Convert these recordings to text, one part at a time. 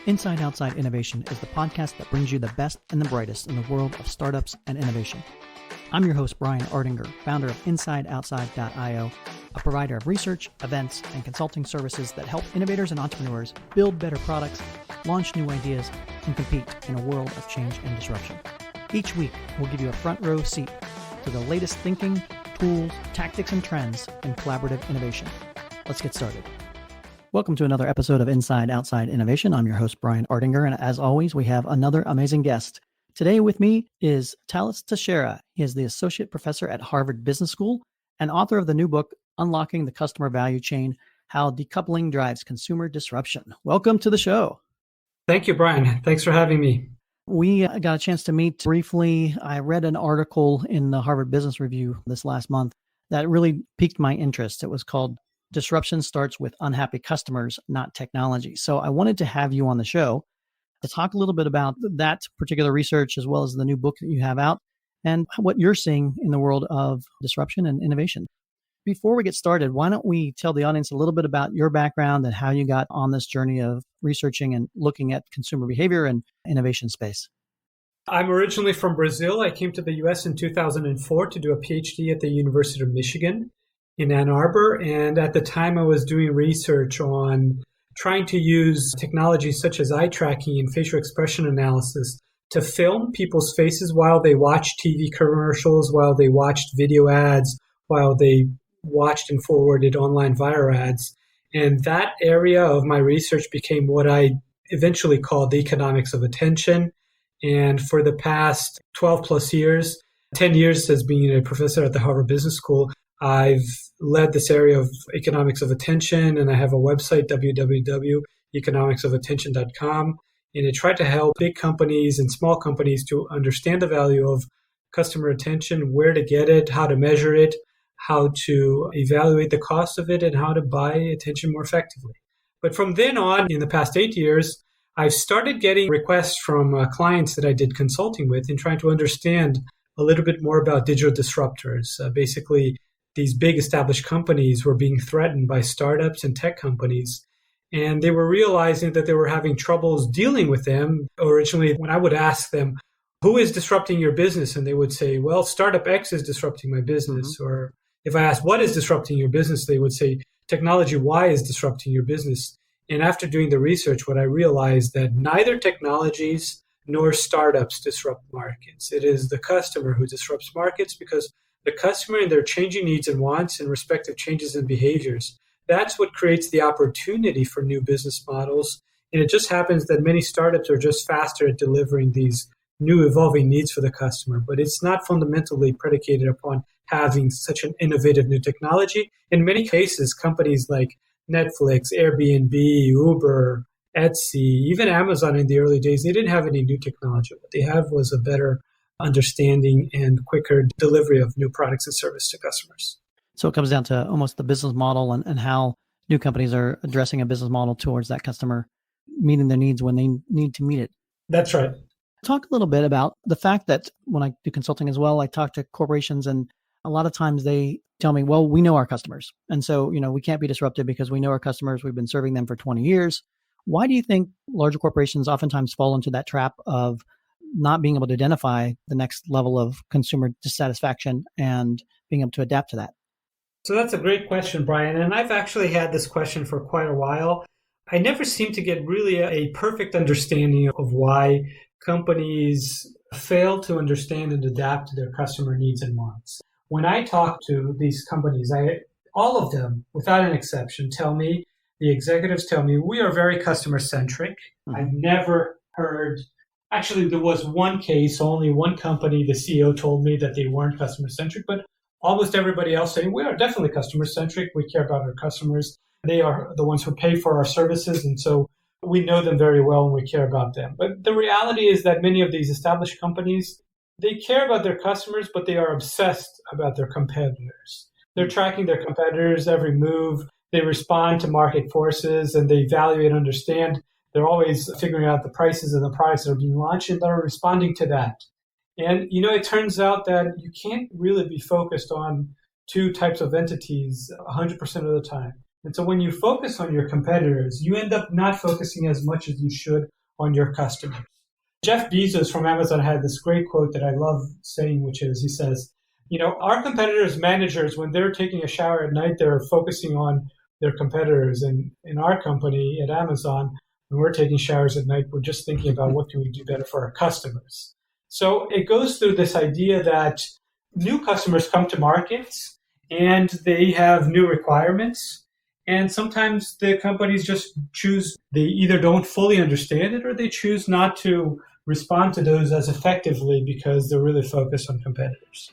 Inside Outside Innovation is the podcast that brings you the best and the brightest in the world of startups and innovation. I'm your host, Brian Ardinger, founder of InsideOutside.io, a provider of research, events, and consulting services that help innovators and entrepreneurs build better products, launch new ideas, and compete in a world of change and disruption. Each week, we'll give you a front row seat to the latest thinking, tools, tactics, and trends in collaborative innovation. Let's get started. Welcome to another episode of Inside Outside Innovation. I'm your host, Brian Ardinger, and as always, we have another amazing guest. Today with me is Thales Teixeira. He is the Associate Professor at Harvard Business School and author of the new book, Unlocking the Customer Value Chain, How Decoupling Drives Consumer Disruption. Welcome to the show. Thank you, Brian. Thanks for having me. We got a chance to meet briefly. I read an article in the Harvard Business Review this last month that really piqued my interest. It was called Disruption Starts with Unhappy Customers, Not Technology. So I wanted to have you on the show to talk a little bit about that particular research, as well as the new book that you have out and what you're seeing in the world of disruption and innovation. Before we get started, why don't we tell the audience a little bit about your background and how you got on this journey of researching and looking at consumer behavior and innovation space? I'm originally from Brazil. I came to the US in 2004 to do a PhD at the University of Michigan in Ann Arbor. And at the time, I was doing research on trying to use technologies such as eye tracking and facial expression analysis to film people's faces while they watched TV commercials, while they watched video ads, while they watched and forwarded online viral ads. And that area of my research became what I eventually called the economics of attention. And for the past 12 plus years, 10 years as being a professor at the Harvard Business School, I've led this area of economics of attention, and I have a website, www.economicsofattention.com. And I try to help big companies and small companies to understand the value of customer attention, where to get it, how to measure it, how to evaluate the cost of it, and how to buy attention more effectively. But from then on, in the past 8 years, I've started getting requests from clients that I did consulting with and trying to understand a little bit more about digital disruptors. Basically, these big established companies were being threatened by startups and tech companies, and they were realizing that they were having troubles dealing with them. Originally, when I would ask them, who is disrupting your business? And they would say, well, startup X is disrupting my business. Mm-hmm. Or if I asked, what is disrupting your business? They would say, technology Y is disrupting your business. And after doing the research, what I realized that neither technologies nor startups disrupt markets. It is the customer who disrupts markets, because the customer and their changing needs and wants and respective changes in behaviors, that's what creates the opportunity for new business models. And it just happens that many startups are just faster at delivering these new evolving needs for the customer. But it's not fundamentally predicated upon having such an innovative new technology. In many cases, companies like Netflix, Airbnb, Uber, Etsy, even Amazon in the early days, they didn't have any new technology. What they have was a better understanding and quicker delivery of new products and services to customers. So it comes down to almost the business model and how new companies are addressing a business model towards that customer, meeting their needs when they need to meet it. That's right. Talk a little bit about the fact that when I do consulting as well, I talk to corporations, and a lot of times they tell me, well, we know our customers. And so, we can't be disrupted because we know our customers. We've been serving them for 20 years. Why do you think larger corporations oftentimes fall into that trap of not being able to identify the next level of consumer dissatisfaction and being able to adapt to that? So that's a great question, Brian. And I've actually had this question for quite a while. I never seem to get really a perfect understanding of why companies fail to understand and adapt to their customer needs and wants. When I talk to these companies, all of them, without an exception, the executives tell me, we are very customer-centric. Mm-hmm. I've never heard, actually, there was one case, only one company, the CEO told me that they weren't customer-centric, but almost everybody else saying, we are definitely customer-centric. We care about our customers. They are the ones who pay for our services, and so we know them very well and we care about them. But the reality is that many of these established companies, they care about their customers, but they are obsessed about their competitors. They're tracking their competitors' every move. They respond to market forces, and they evaluate and understand. They're always figuring out the prices of the products that are being launched, and they're responding to that. And, it turns out that you can't really be focused on two types of entities 100% of the time. And so when you focus on your competitors, you end up not focusing as much as you should on your customers. Jeff Bezos from Amazon had this great quote that I love saying, which is, he says, our competitors' managers, when they're taking a shower at night, they're focusing on their competitors. And in our company at Amazon, when we're taking showers at night, we're just thinking about what can we do better for our customers. So it goes through this idea that new customers come to markets and they have new requirements. And sometimes the companies just choose, they either don't fully understand it or they choose not to respond to those as effectively because they're really focused on competitors.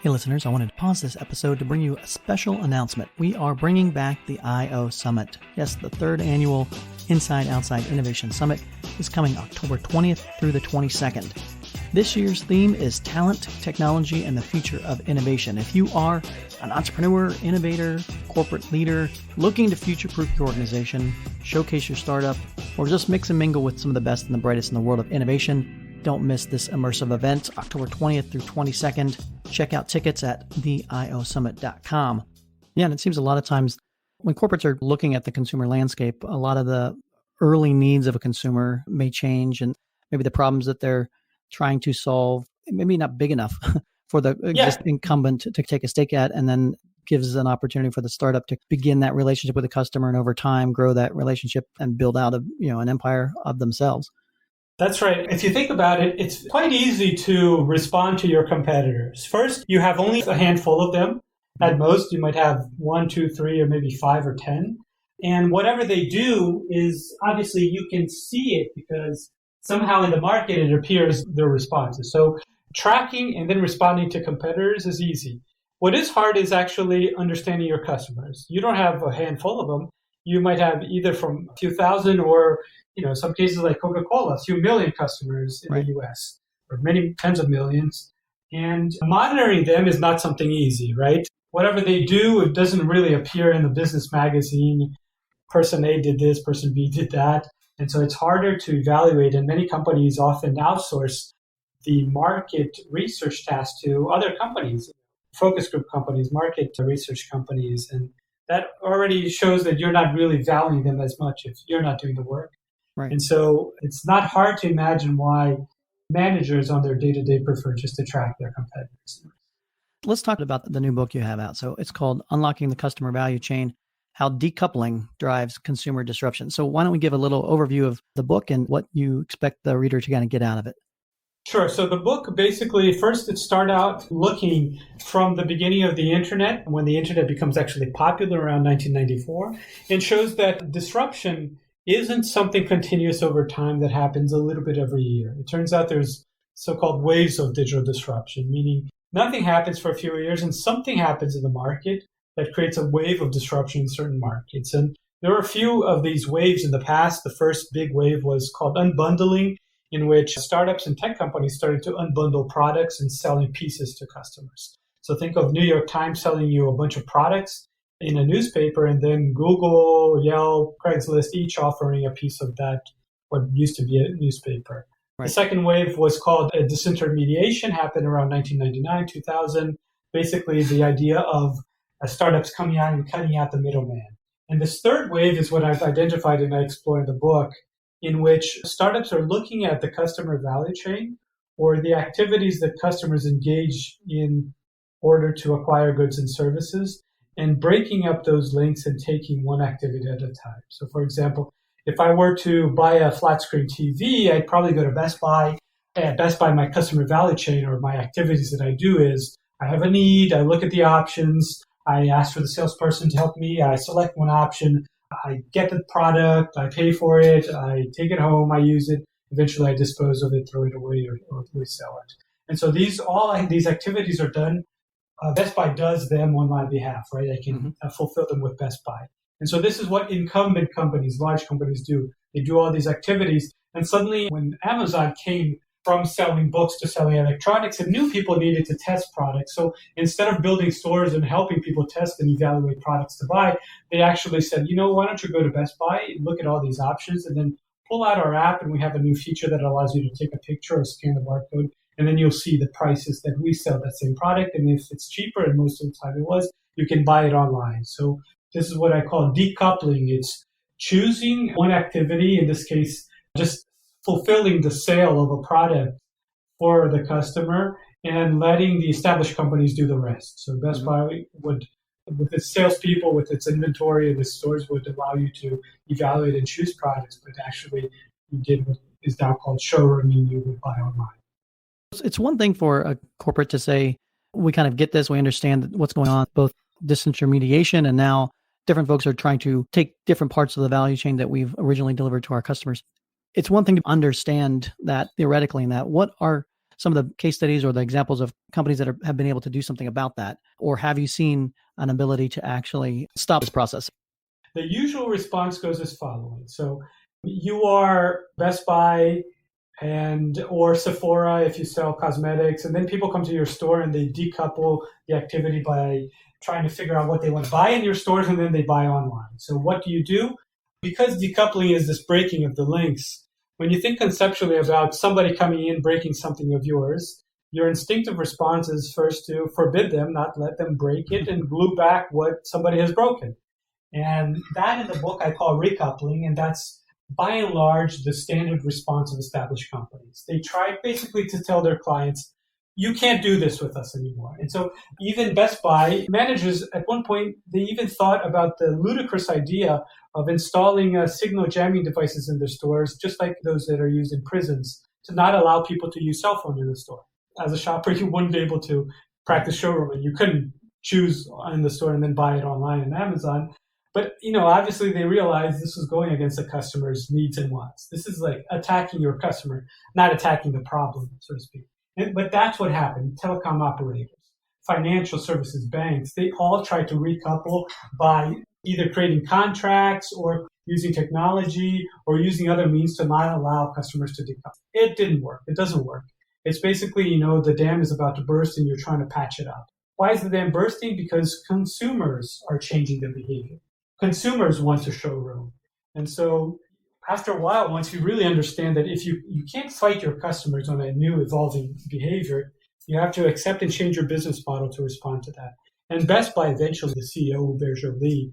Hey listeners, I wanted to pause this episode to bring you a special announcement. We are bringing back the I/O Summit. Yes, the third annual Inside Outside Innovation Summit is coming October 20th through the 22nd. This year's theme is Talent, Technology, and the Future of Innovation. If you are an entrepreneur, innovator, corporate leader, looking to future-proof your organization, showcase your startup, or just mix and mingle with some of the best and the brightest in the world of innovation, don't miss this immersive event, October 20th through 22nd. Check out tickets at theiosummit.com. Yeah, and it seems a lot of times when corporates are looking at the consumer landscape, a lot of the early needs of a consumer may change, and maybe the problems that they're trying to solve, maybe not big enough for the incumbent to take a stake at, and then gives an opportunity for the startup to begin that relationship with the customer and over time grow that relationship and build out an empire of themselves. That's right. If you think about it, it's quite easy to respond to your competitors. First, you have only a handful of them. At most, you might have 1, 2, 3, or maybe 5 or 10. And whatever they do is obviously you can see it because somehow in the market it appears their responses. So tracking and then responding to competitors is easy. What is hard is actually understanding your customers. You don't have a handful of them. You might have either from a few thousand or, some cases like Coca-Cola, a few million customers in the US, or many tens of millions. And monitoring them is not something easy, right? Whatever they do, it doesn't really appear in the business magazine. Person A did this, person B did that. And so it's harder to evaluate. And many companies often outsource the market research task to other companies, focus group companies, market research companies. And that already shows that you're not really valuing them as much if you're not doing the work. Right. And so it's not hard to imagine why managers on their day-to-day prefer just to track their competitors. Let's talk about the new book you have out. So it's called Unlocking the Customer Value Chain, How Decoupling Drives Consumer Disruption. So why don't we give a little overview of the book and what you expect the reader to kind of get out of it? Sure. So the book basically, first it started out looking from the beginning of the internet, when the internet becomes actually popular around 1994, and shows that disruption isn't something continuous over time that happens a little bit every year. It turns out there's so-called waves of digital disruption, meaning nothing happens for a few years and something happens in the market that creates a wave of disruption in certain markets. And there were a few of these waves in the past. The first big wave was called unbundling, in which startups and tech companies started to unbundle products and selling pieces to customers. So think of New York Times selling you a bunch of products in a newspaper, and then Google, Yelp, Craigslist, each offering a piece of that, what used to be a newspaper. Right. The second wave was called disintermediation, happened around 1999, 2000. Basically, the idea of startups coming out and cutting out the middleman. And this third wave is what I've identified and I explore in the book, in which startups are looking at the customer value chain or the activities that customers engage in order to acquire goods and services and breaking up those links and taking one activity at a time. So for example, if I were to buy a flat screen TV, I'd probably go to Best Buy. At Best Buy, my customer value chain or my activities that I do is I have a need, I look at the options, I ask for the salesperson to help me, I select one option, I get the product, I pay for it, I take it home, I use it, eventually I dispose of it, throw it away, or resell it. And so these activities are done. Best Buy does them on my behalf, right? I can fulfill them with Best Buy. And so this is what incumbent companies, large companies do. They do all these activities. And suddenly when Amazon came from selling books to selling electronics, and new people needed to test products. So instead of building stores and helping people test and evaluate products to buy, they actually said, why don't you go to Best Buy, look at all these options, and then pull out our app, and we have a new feature that allows you to take a picture or scan the barcode, and then you'll see the prices that we sell that same product. And if it's cheaper, and most of the time it was, you can buy it online. So this is what I call decoupling. It's choosing one activity, in this case, just fulfilling the sale of a product for the customer and letting the established companies do the rest. So Best Buy would, with its salespeople, with its inventory and its stores, would allow you to evaluate and choose products, but actually you did what is now called showrooming. You would buy online. It's one thing for a corporate to say, we kind of get this, we understand what's going on, both disintermediation and now different folks are trying to take different parts of the value chain that we've originally delivered to our customers. It's one thing to understand that theoretically, and that what are some of the case studies or the examples of companies that have been able to do something about that? Or have you seen an ability to actually stop this process? The usual response goes as following. So you are Best Buy or Sephora if you sell cosmetics, and then people come to your store and they decouple the activity by trying to figure out what they want to buy in your stores, and then they buy online. So what do? Because decoupling is this breaking of the links, when you think conceptually about somebody coming in, breaking something of yours, your instinctive response is first to forbid them, not let them break it, and glue back what somebody has broken. And that in the book I call recoupling, and that's by and large the standard response of established companies. They try basically to tell their clients, you can't do this with us anymore. And so even Best Buy managers, at one point, they even thought about the ludicrous idea of installing signal jamming devices in their stores, just like those that are used in prisons, to not allow people to use cell phones in the store. As a shopper, you wouldn't be able to practice showroom, and you couldn't choose in the store and then buy it online on Amazon. But, obviously they realized this was going against the customer's needs and wants. This is like attacking your customer, not attacking the problem, so to speak. But that's what happened. Telecom operators, financial services, banks, they all tried to recouple by either creating contracts or using technology or using other means to not allow customers to decouple. It didn't work. It doesn't work. It's basically, the dam is about to burst and you're trying to patch it up. Why is the dam bursting? Because consumers are changing their behavior. Consumers want to showroom. And so after a while, once you really understand that if you can't fight your customers on a new evolving behavior, you have to accept and change your business model to respond to that. And Best Buy, eventually, the CEO, Hubert Joly,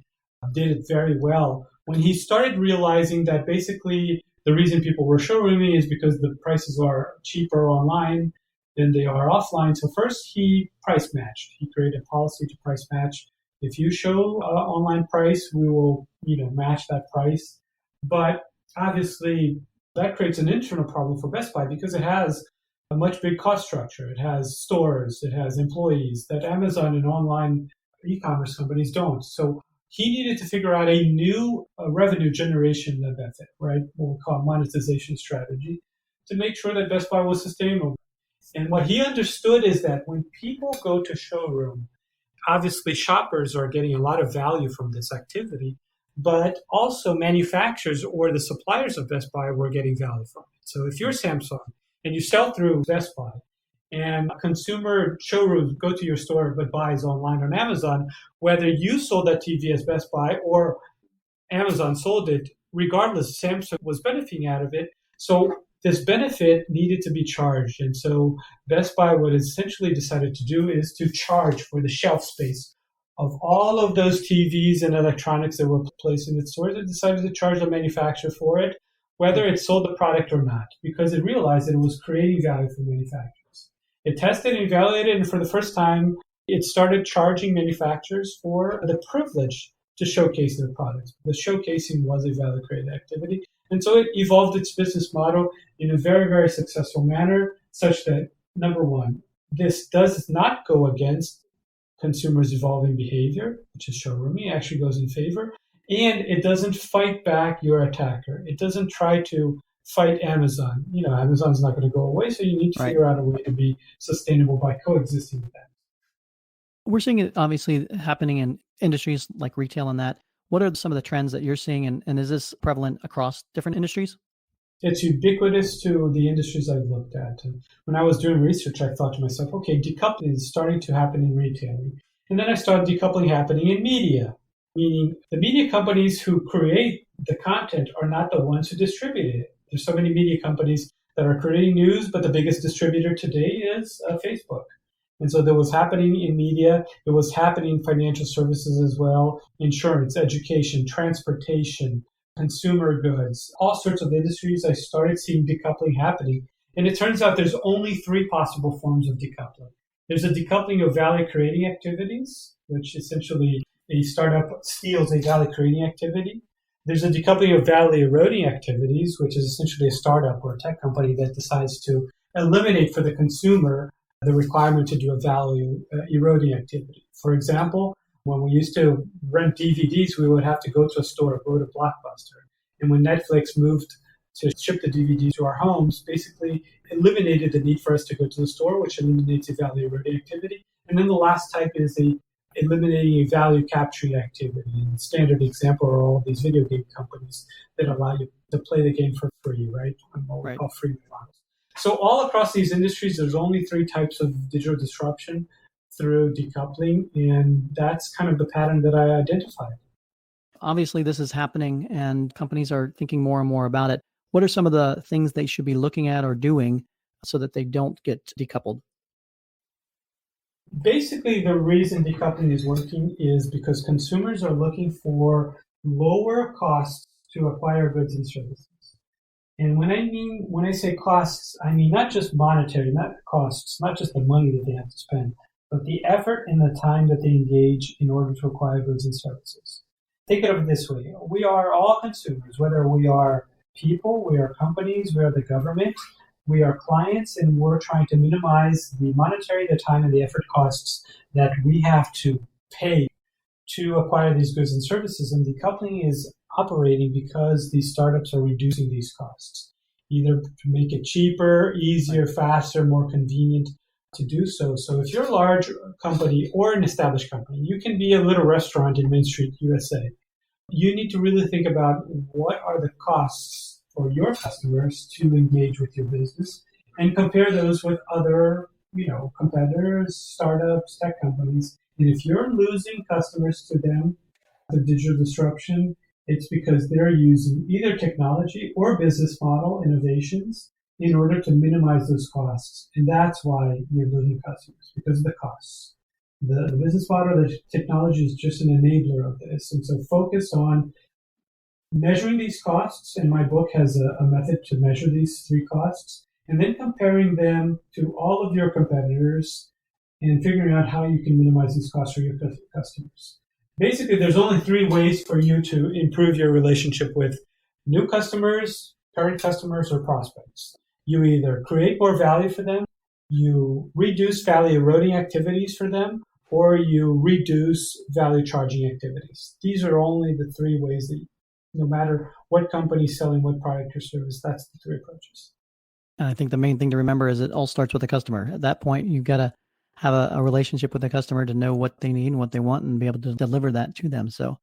did it very well when he started realizing that basically the reason people were showrooming is because the prices are cheaper online than they are offline. So first, he price matched. He created a policy to price match. If you show online price, we will, match that price. But obviously, that creates an internal problem for Best Buy because it has a much big cost structure. It has stores, it has employees that Amazon and online e-commerce companies don't. So he needed to figure out a new revenue generation method, right? What we call monetization strategy, to make sure that Best Buy was sustainable. And what he understood is that when people go to showroom, obviously shoppers are getting a lot of value from this activity, but also manufacturers or the suppliers of Best Buy were getting value from it. So if you're Samsung and you sell through Best Buy and consumer showrooms go to your store but buys online on Amazon, whether you sold that TV as Best Buy or Amazon sold it, regardless, Samsung was benefiting out of it. So this benefit needed to be charged. And so Best Buy, what it essentially decided to do is to charge for the shelf space of all of those TVs and electronics that were placed in its stores. It decided to charge the manufacturer for it, whether it sold the product or not, because it realized that it was creating value for manufacturers. It tested and evaluated, and for the first time, it started charging manufacturers for the privilege to showcase their products. The showcasing was a value-created activity. And so it evolved its business model in a very, very successful manner, such that, number one, this does not go against consumers' evolving behavior, which is showrooming. It actually goes in favor. And it doesn't fight back your attacker. It doesn't try to fight Amazon. Amazon's not going to go away, so you need to figure out a way to be sustainable by coexisting with that. We're seeing it obviously happening in industries like retail and that. What are some of the trends that you're seeing, and is this prevalent across different industries? It's ubiquitous to the industries I've looked at. And when I was doing research, I thought to myself, okay, decoupling is starting to happen in retailing. And then I started decoupling happening in media, meaning the media companies who create the content are not the ones who distribute it. There's so many media companies that are creating news, but the biggest distributor today is Facebook. And so that was happening in media. It was happening in financial services as well, insurance, education, transportation, consumer goods, all sorts of industries. I started seeing decoupling happening. And it turns out there's only three possible forms of decoupling. There's a decoupling of value-creating activities, which essentially a startup steals a value-creating activity. There's a decoupling of value-eroding activities, which is essentially a startup or a tech company that decides to eliminate for the consumer the requirement to do a value-eroding activity. For example, when we used to rent DVDs, we would have to go to a store, go to Blockbuster. And when Netflix moved to ship the DVD to our homes, basically eliminated the need for us to go to the store, which eliminates a value-eroding activity. And then the last type is eliminating a value-capturing activity. And the standard example are all these video game companies that allow you to play the game for free, right? What we call free models. So all across these industries, there's only three types of digital disruption through decoupling, and that's kind of the pattern that I identified. Obviously, this is happening, and companies are thinking more and more about it. What are some of the things they should be looking at or doing so that they don't get decoupled? Basically, the reason decoupling is working is because consumers are looking for lower costs to acquire goods and services. And when I say costs, I mean not just monetary, not costs, not just the money that they have to spend, but the effort and the time that they engage in order to acquire goods and services. Think of it this way. We are all consumers, whether we are people, we are companies, we are the government, we are clients, and we're trying to minimize the monetary, the time, and the effort costs that we have to pay to acquire these goods and services. And decoupling is operating because these startups are reducing these costs, either to make it cheaper, easier, faster, more convenient to do so. So if you're a large company or an established company, you can be a little restaurant in Main Street, USA. You need to really think about what are the costs for your customers to engage with your business and compare those with other, competitors, startups, tech companies. And if you're losing customers to them, the digital disruption, it's because they're using either technology or business model innovations in order to minimize those costs. And that's why you're losing customers, because of the costs. The business model, the technology is just an enabler of this. And so focus on measuring these costs. And my book has a method to measure these three costs, and then comparing them to all of your competitors and figuring out how you can minimize these costs for your customers. Basically, there's only three ways for you to improve your relationship with new customers, current customers, or prospects. You either create more value for them, you reduce value eroding activities for them, or you reduce value charging activities. These are only the three ways that, no matter what company is selling what product or service, that's the three approaches. And I think the main thing to remember is it all starts with the customer. At that point, you've got to have a relationship with the customer to know what they need and what they want and be able to deliver that to them. So,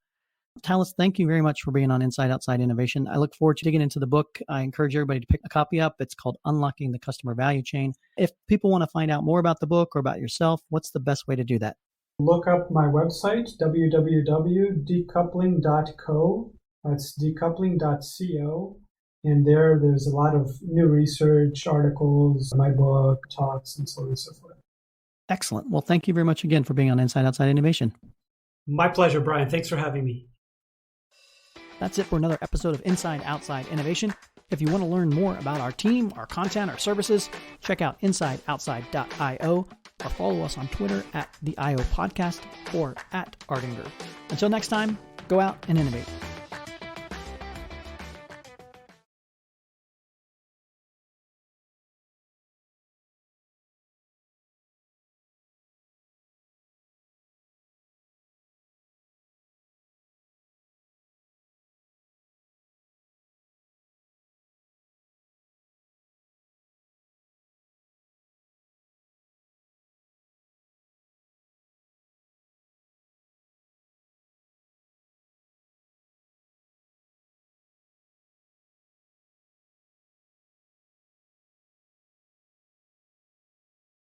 Thales, thank you very much for being on Inside Outside Innovation. I look forward to digging into the book. I encourage everybody to pick a copy up. It's called Unlocking the Customer Value Chain. If people want to find out more about the book or about yourself, what's the best way to do that? Look up my website, www.decoupling.co. That's decoupling.co. And there's a lot of new research, articles, my book, talks, and so on and so forth. Excellent. Well, thank you very much again for being on Inside Outside Innovation. My pleasure, Brian. Thanks for having me. That's it for another episode of Inside Outside Innovation. If you want to learn more about our team, our content, our services, check out insideoutside.io or follow us on Twitter at the IO Podcast or at Ardinger. Until next time, go out and innovate.